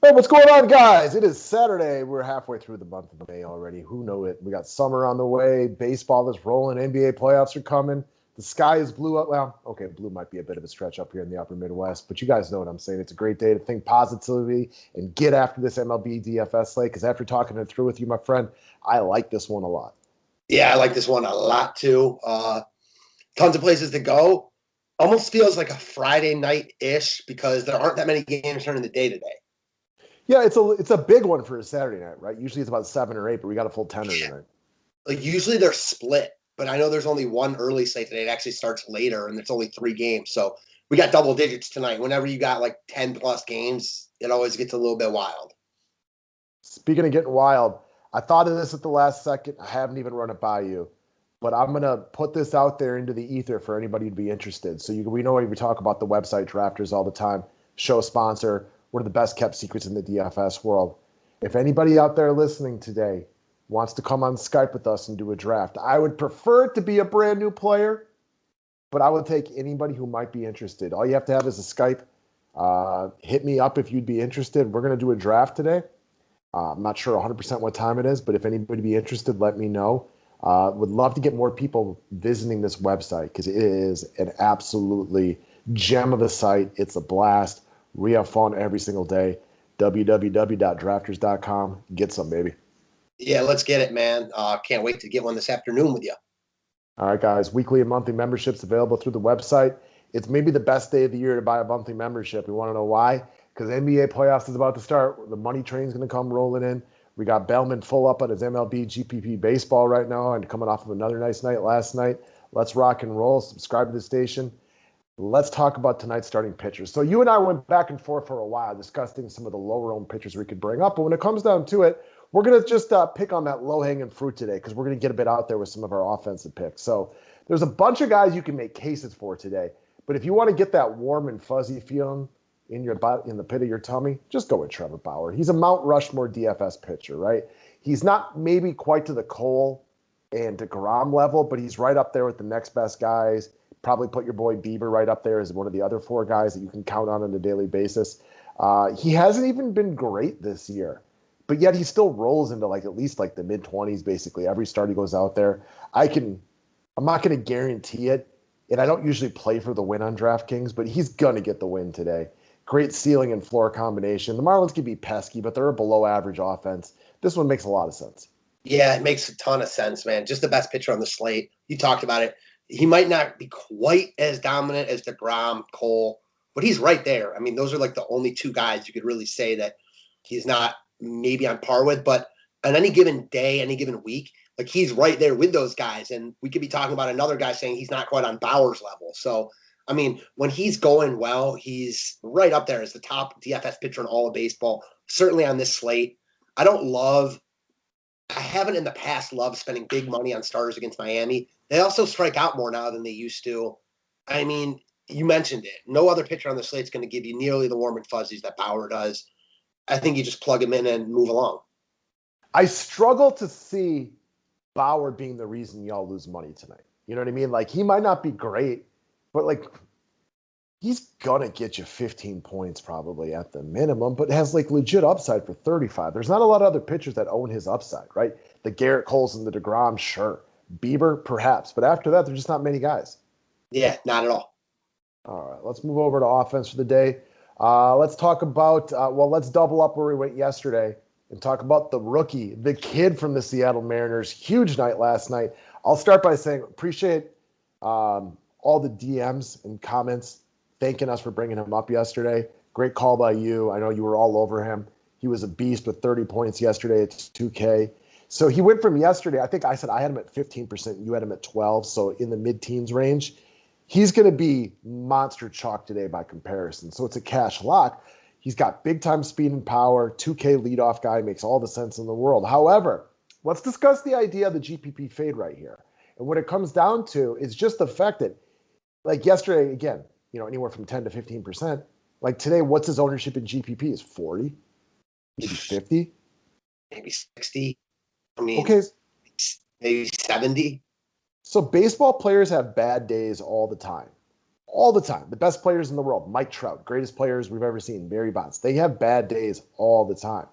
Hey, what's going on, guys? It is Saturday. We're halfway through the month of May already. Who knew it? We got summer on the way. Baseball is rolling. NBA playoffs are coming. The sky is blue up. Well, okay, blue might be a bit of a stretch up here in the upper Midwest, but you guys know what I'm saying. It's a great day to think positively and get after this MLB DFS slate because after talking it through with you, my friend, I like this one a lot. Yeah, I like this one a lot too. Tons of places to go. Almost feels like a Friday night ish because there aren't that many games during the day today. Yeah, it's a big one for a Saturday night, right? Usually it's about 7 or 8, but we got a full tenner Yeah. tonight. Like usually they're split, but I know there's only one early slate today. It actually starts later, and it's only 3 games. So we got double digits tonight. Whenever you got like 10+ games, it always gets a little bit wild. Speaking of getting wild, I thought of this at the last second. I haven't even run it by you, but I'm gonna put this out there into the ether for anybody to be interested. So we know we talk about the website drafters all the time. Show sponsor, one of the best kept secrets in the DFS world. If anybody out there listening today wants to come on Skype with us and do a draft, I would prefer it to be a brand new player, but I would take anybody who might be interested. All you have to have is a Skype. Hit me up if you'd be interested. We're gonna do a draft today. I'm not sure 100% what time it is, but if anybody be interested, let me know. Would love to get more people visiting this website because it is an absolutely gem of a site. It's a blast. We have fun every single day. www.drafters.com. Get some, baby. Yeah, let's get it, man. Can't wait to get one this afternoon with you. All right, guys. Weekly and monthly memberships available through the website. It's maybe the best day of the year to buy a monthly membership. You want to know why? Because NBA playoffs is about to start. The money train's going to come rolling in. We got Bellman full up on his MLB GPP baseball right now and coming off of another nice night last night. Let's rock and roll. Subscribe to the station. Let's talk about tonight's starting pitchers. So you and I went back and forth for a while discussing some of the lower-owned pitchers we could bring up. But when it comes down to it, we're going to just pick on that low-hanging fruit today because we're going to get a bit out there with some of our offensive picks. So there's a bunch of guys you can make cases for today. But if you want to get that warm and fuzzy feeling in your butt, in the pit of your tummy, just go with Trevor Bauer. He's a Mount Rushmore DFS pitcher, right? He's not maybe quite to the Cole and DeGrom level, but he's right up there with the next best guys. Probably put your boy Bieber right up there as one of the other four guys that you can count on a daily basis. He hasn't even been great this year, but yet he still rolls into like at least like the mid 20s basically every start he goes out there. I'm not going to guarantee it, and I don't usually play for the win on DraftKings, but he's going to get the win today. Great ceiling and floor combination. The Marlins can be pesky, but they're a below average offense. This one makes a lot of sense. Yeah, it makes a ton of sense, man. Just the best pitcher on the slate. You talked about it. He might not be quite as dominant as DeGrom, Cole, but he's right there. I mean, those are like the only two guys you could really say that he's not maybe on par with. But on any given day, any given week, like he's right there with those guys. And we could be talking about another guy saying he's not quite on Bauer's level. So, I mean, when he's going well, he's right up there as the top DFS pitcher in all of baseball, certainly on this slate. I haven't in the past loved spending big money on starters against Miami. They also strike out more now than they used to. I mean, you mentioned it. No other pitcher on the slate is going to give you nearly the warm and fuzzies that Bauer does. I think you just plug him in and move along. I struggle to see Bauer being the reason y'all lose money tonight. You know what I mean? Like he might not be great, but like he's gonna get you 15 points probably at the minimum, but has like legit upside for 35. There's not a lot of other pitchers that own his upside, right? The Garrett Coles and the DeGrom, sure. Bieber, perhaps, but after that, there's just not many guys. Yeah, not at all. All right, let's move over to offense for the day. Let's talk about, let's double up where we went yesterday and talk about the rookie, the kid from the Seattle Mariners. Huge night last night. I'll start by saying appreciate all the DMs and comments thanking us for bringing him up yesterday. Great call by you. I know you were all over him. He was a beast with 30 points yesterday at 2K. So he went from yesterday, I think I said I had him at 15%, you had him at 12, so in the mid-teens range. He's going to be monster chalk today by comparison. So it's a cash lock. He's got big-time speed and power, 2K leadoff guy, makes all the sense in the world. However, let's discuss the idea of the GPP fade right here. And what it comes down to is just the fact that, like yesterday, again, anywhere from 10 to 15%. Like today, what's his ownership in GPP is 40, maybe 50, maybe 60. I mean, okay, maybe 70. So baseball players have bad days all the time. all the time. The best players in the world, Mike Trout, greatest players we've ever seen, Barry Bonds. They have bad days all the time.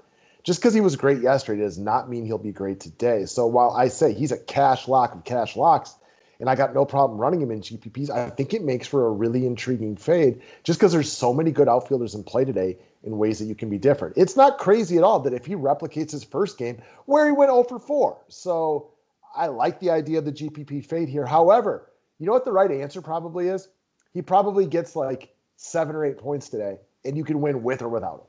Just because he was great yesterday does not mean he'll be great today. So while I say he's a cash lock of cash locks, and I got no problem running him in GPPs, I think it makes for a really intriguing fade just because there's so many good outfielders in play today in ways that you can be different. It's not crazy at all that if he replicates his first game where he went 0 for 4. So I like the idea of the GPP fade here. However, you know what the right answer probably is? He probably gets like 7 or 8 points today, and you can win with or without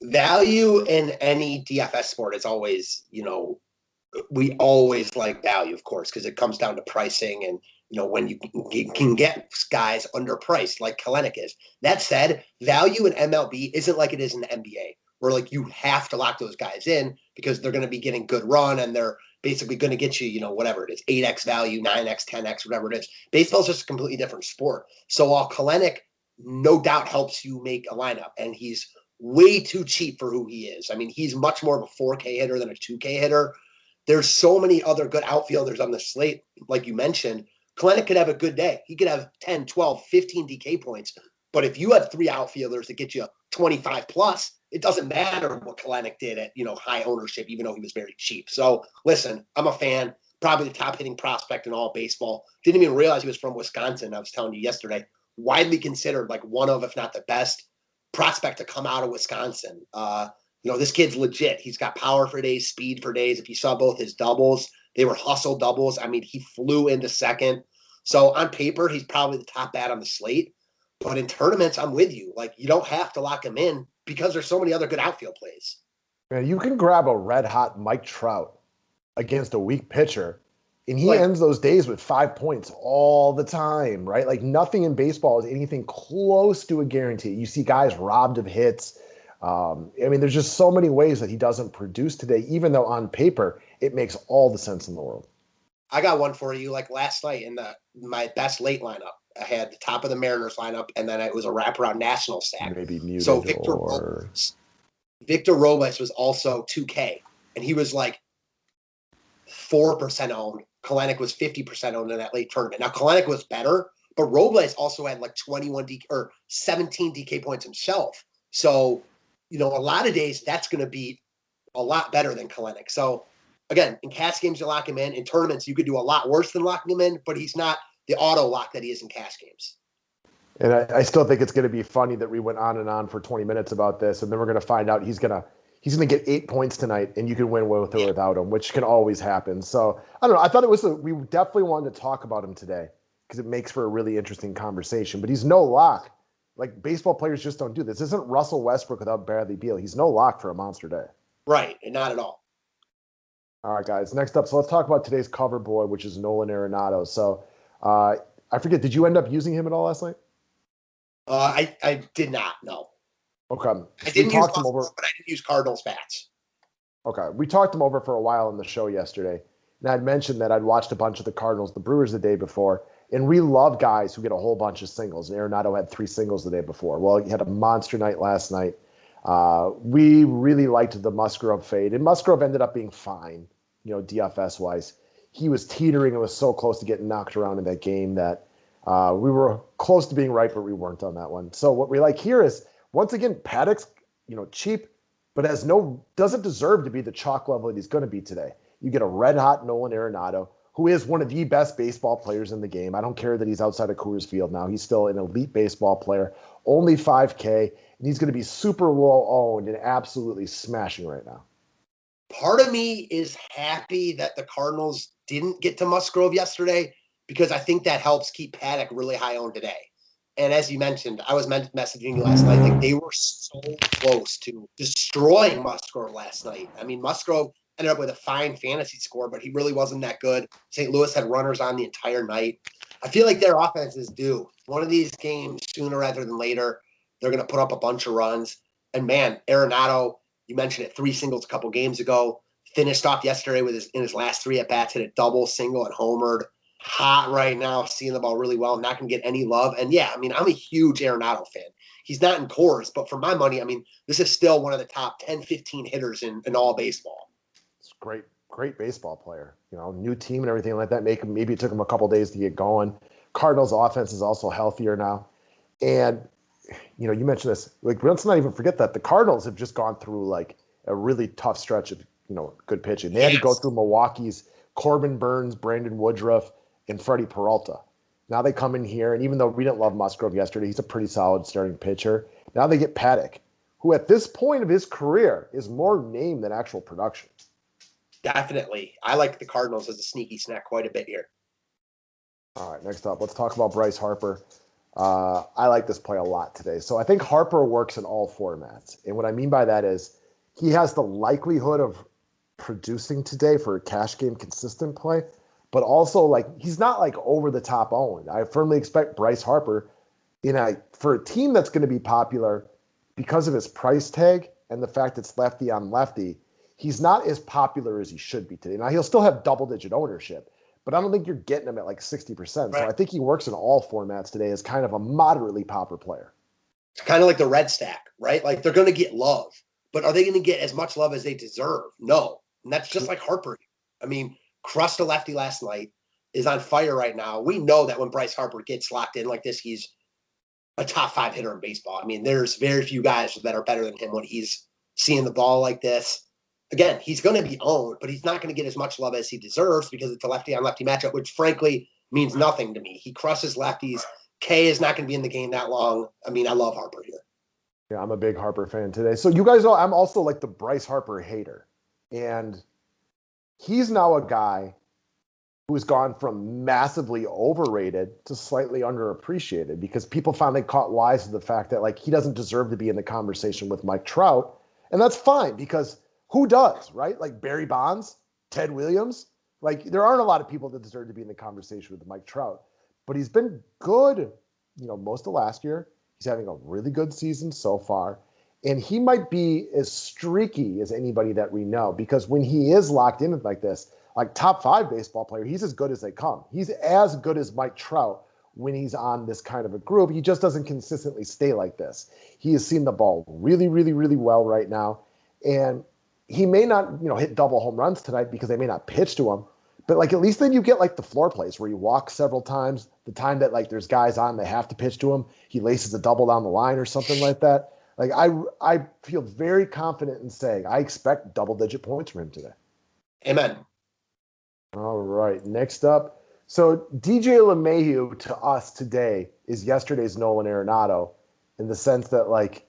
him. Value in any DFS sport is always, we always like value, of course, because it comes down to pricing and, when you can get guys underpriced like Kalenic is. That said, value in MLB isn't like it is in the NBA, where like you have to lock those guys in because they're going to be getting good run and they're basically going to get you, whatever it is, 8x value, 9x, 10x, whatever it is. Baseball's just a completely different sport. So while Kalenic no doubt helps you make a lineup, and he's way too cheap for who he is. I mean, he's much more of a 4K hitter than a 2K hitter. There's so many other good outfielders on the slate, like you mentioned. Kalenic could have a good day. He could have 10, 12, 15 DK points. But if you have 3 outfielders that get you 25 plus, it doesn't matter what Kalenic did at, high ownership, even though he was very cheap. So listen, I'm a fan, probably the top hitting prospect in all of baseball. Didn't even realize he was from Wisconsin. I was telling you yesterday, widely considered like one of, if not the best prospect to come out of Wisconsin. This kid's legit. He's got power for days, speed for days. If you saw both his doubles, they were hustle doubles. I mean, he flew into second. So on paper, he's probably the top bat on the slate. But in tournaments, I'm with you. Like, you don't have to lock him in because there's so many other good outfield plays. Man, you can grab a red hot Mike Trout against a weak pitcher, and he ends those days with 5 points all the time, right? Like nothing in baseball is anything close to a guarantee. You see guys robbed of hits. There's just so many ways that he doesn't produce today, even though on paper it makes all the sense in the world. I got one for you. Like last night in my best late lineup, I had the top of the Mariners lineup, and then it was a wraparound national stack. Maybe muted so Victor Robles was also 2K, and he was like 4% owned. Kalenic was 50% owned in that late tournament. Now Kalenic was better, but Robles also had like 21 DK or 17 DK points himself. So, a lot of days that's going to be a lot better than Kalenic. So again, in cash games, you lock him in. In tournaments, you could do a lot worse than locking him in, but he's not the auto lock that he is in cash games. And I still think it's going to be funny that we went on and on for 20 minutes about this, and then we're going to find out he's going to get 8 points tonight, and you can win with or without him, which can always happen. So I don't know. I thought we definitely wanted to talk about him today because it makes for a really interesting conversation. But he's no lock. Like baseball players just don't do this. This isn't Russell Westbrook without Bradley Beal. He's no lock for a monster day. Right, and not at all. All right, guys. Next up, so let's talk about today's cover boy, which is Nolan Arenado. So I forget, did you end up using him at all last night? I did not, no. Okay. I didn't use Buffalo, but I didn't use Cardinals bats. Okay. We talked him over for a while on the show yesterday. And I'd mentioned that I'd watched a bunch of the Cardinals, the Brewers the day before. And we love guys who get a whole bunch of singles. And Arenado had 3 singles the day before. Well, he had a monster night last night. We really liked the Musgrove fade. And Musgrove ended up being fine, DFS-wise. He was teetering and was so close to getting knocked around in that game that we were close to being right, but we weren't on that one. So what we like here is, once again, Paddock's, cheap, but doesn't deserve to be the chalk level that he's going to be today. You get a red-hot Nolan Arenado, who is one of the best baseball players in the game. I don't care that he's outside of Coors Field now. He's still an elite baseball player, only 5K, and he's going to be super well-owned and absolutely smashing right now. Part of me is happy that the Cardinals didn't get to Musgrove yesterday because I think that helps keep Paddock really high owned today. And as you mentioned, I was messaging you last night, like they were so close to destroying Musgrove last night. I mean, Musgrove ended up with a fine fantasy score, but he really wasn't that good. St. Louis had runners on the entire night. I feel like their offense is due. One of these games, sooner rather than later, they're going to put up a bunch of runs. And man, Arenado, you mentioned it, 3 singles a couple games ago, finished off yesterday in his last 3 at-bats, hit a double, single, and homered. Hot right now, seeing the ball really well, not going to get any love. And yeah, I mean, I'm a huge Arenado fan. He's not in cores, but for my money, I mean, this is still one of the top 10, 15 hitters in all baseball. It's great baseball player. New team and everything like that. Maybe it took him a couple days to get going. Cardinals offense is also healthier now. And, you mentioned this. Like, let's not even forget that the Cardinals have just gone through like a really tough stretch of, good pitching. They had to go through Milwaukee's Corbin Burns, Brandon Woodruff, and Freddie Peralta. Now they come in here, and even though we didn't love Musgrove yesterday, he's a pretty solid starting pitcher. Now they get Paddock, who at this point of his career is more name than actual production. Definitely. I like the Cardinals as a sneaky snack quite a bit here. All right, next up, let's talk about Bryce Harper. I like this play a lot today. So I think Harper works in all formats. And what I mean by that is he has the likelihood of producing today for a cash game consistent play, but also like he's not like over the top owned. I firmly expect Bryce Harper for a team that's going to be popular because of his price tag and the fact it's lefty on lefty. He's not as popular as he should be today. Now he'll still have double-digit ownership, but I don't think you're getting him at like 60%. Right. So I think he works in all formats today as kind of a moderately popular player. It's kind of like the red stack, right? Like they're going to get love, but are they going to get as much love as they deserve? No. And that's just like Harper. I mean, crushed a lefty last night, is on fire right now. We know that when Bryce Harper gets locked in like this, he's a top 5 hitter in baseball. I mean, there's very few guys that are better than him when he's seeing the ball like this. Again, he's going to be owned, but he's not going to get as much love as he deserves because it's a lefty-on-lefty matchup, which frankly means nothing to me. He crushes lefties. K is not going to be in the game that long. I mean, I love Harper here. Yeah, I'm a big Harper fan today. So you guys know I'm also like the Bryce Harper hater. And he's now a guy who's gone from massively overrated to slightly underappreciated because people finally caught wise to the fact that like he doesn't deserve to be in the conversation with Mike Trout. And that's fine because who does, right? Like Barry Bonds, Ted Williams. Like there aren't a lot of people that deserve to be in the conversation with Mike Trout. But he's been good, most of last year. He's having a really good season so far. And he might be as streaky as anybody that we know because when he is locked in like this, like top 5 baseball player, he's as good as they come. He's as good as Mike Trout when he's on this kind of a group. He just doesn't consistently stay like this. He has seen the ball really, really, really well right now. And he may not, hit double home runs tonight because they may not pitch to him. But like at least then you get like the floor plays where you walk several times. The time that like there's guys on, they have to pitch to him. He laces a double down the line or something like that. Like I feel very confident in saying I expect double-digit points from him today. Amen. All right, next up. So DJ LeMahieu to us today is yesterday's Nolan Arenado in the sense that like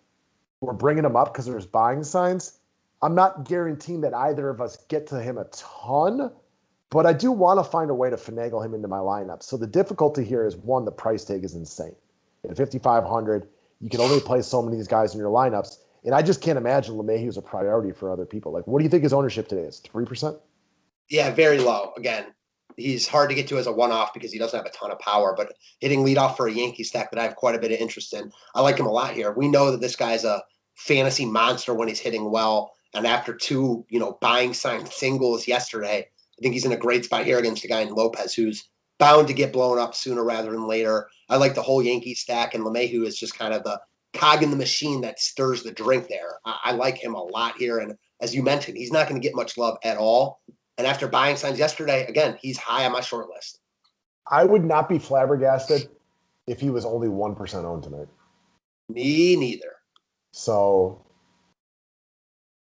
we're bringing him up because there's buying signs. I'm not guaranteeing that either of us get to him a ton, but I do want to find a way to finagle him into my lineup. So the difficulty here is, one, the price tag is insane. At 5,500, you can only play so many of these guys in your lineups. And I just can't imagine LeMahieu is a priority for other people. Like, what do you think his ownership today is? 3%? Yeah, very low. Again, he's hard to get to as a one-off because he doesn't have a ton of power, but hitting leadoff for a Yankee stack that I have quite a bit of interest in. I like him a lot here. We know that this guy's a fantasy monster when he's hitting well. And after 2, buying sign singles yesterday, I think he's in a great spot here against a guy in Lopez who's bound to get blown up sooner rather than later. I like the whole Yankee stack, and LeMahieu is just kind of the cog in the machine that stirs the drink there. I like him a lot here. And as you mentioned, he's not going to get much love at all. And after buying signs yesterday, again, he's high on my short list. I would not be flabbergasted if he was only 1% owned tonight. Me neither. So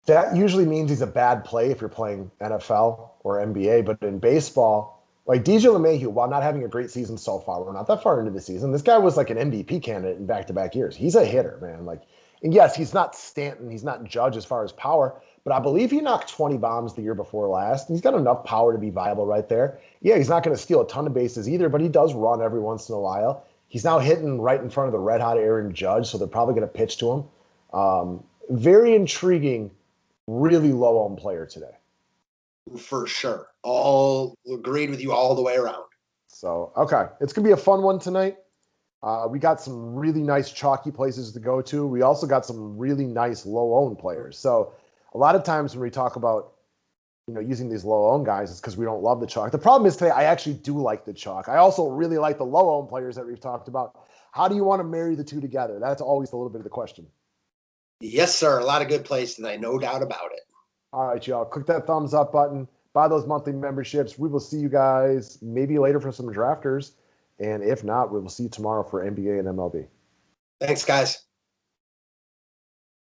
that usually means he's a bad play if you're playing NFL or NBA. But in baseball, like DJ LeMahieu, while not having a great season so far, we're not that far into the season. This guy was like an MVP candidate in back-to-back years. He's a hitter, man. Like, and yes, he's not Stanton, he's not Judge as far as power, but I believe he knocked 20 bombs the year before last. And he's got enough power to be viable right there. Yeah, he's not going to steal a ton of bases either, but he does run every once in a while. He's now hitting right in front of the red-hot Aaron Judge, so they're probably going to pitch to him. Very intriguing, really low-owned player today. For sure. All agreed with you all the way around. So, okay. It's going to be a fun one tonight. We got some really nice chalky places to go to. We also got some really nice low-owned players. So a lot of times when we talk about, using these low-owned guys, it's because we don't love the chalk. The problem is today I actually do like the chalk. I also really like the low-owned players that we've talked about. How do you want to marry the two together? That's always a little bit of the question. Yes, sir. A lot of good plays tonight. No doubt about it. All right, y'all. Click that thumbs up button. Buy those monthly memberships. We will see you guys maybe later for some drafters. And if not, we will see you tomorrow for NBA and MLB. Thanks, guys.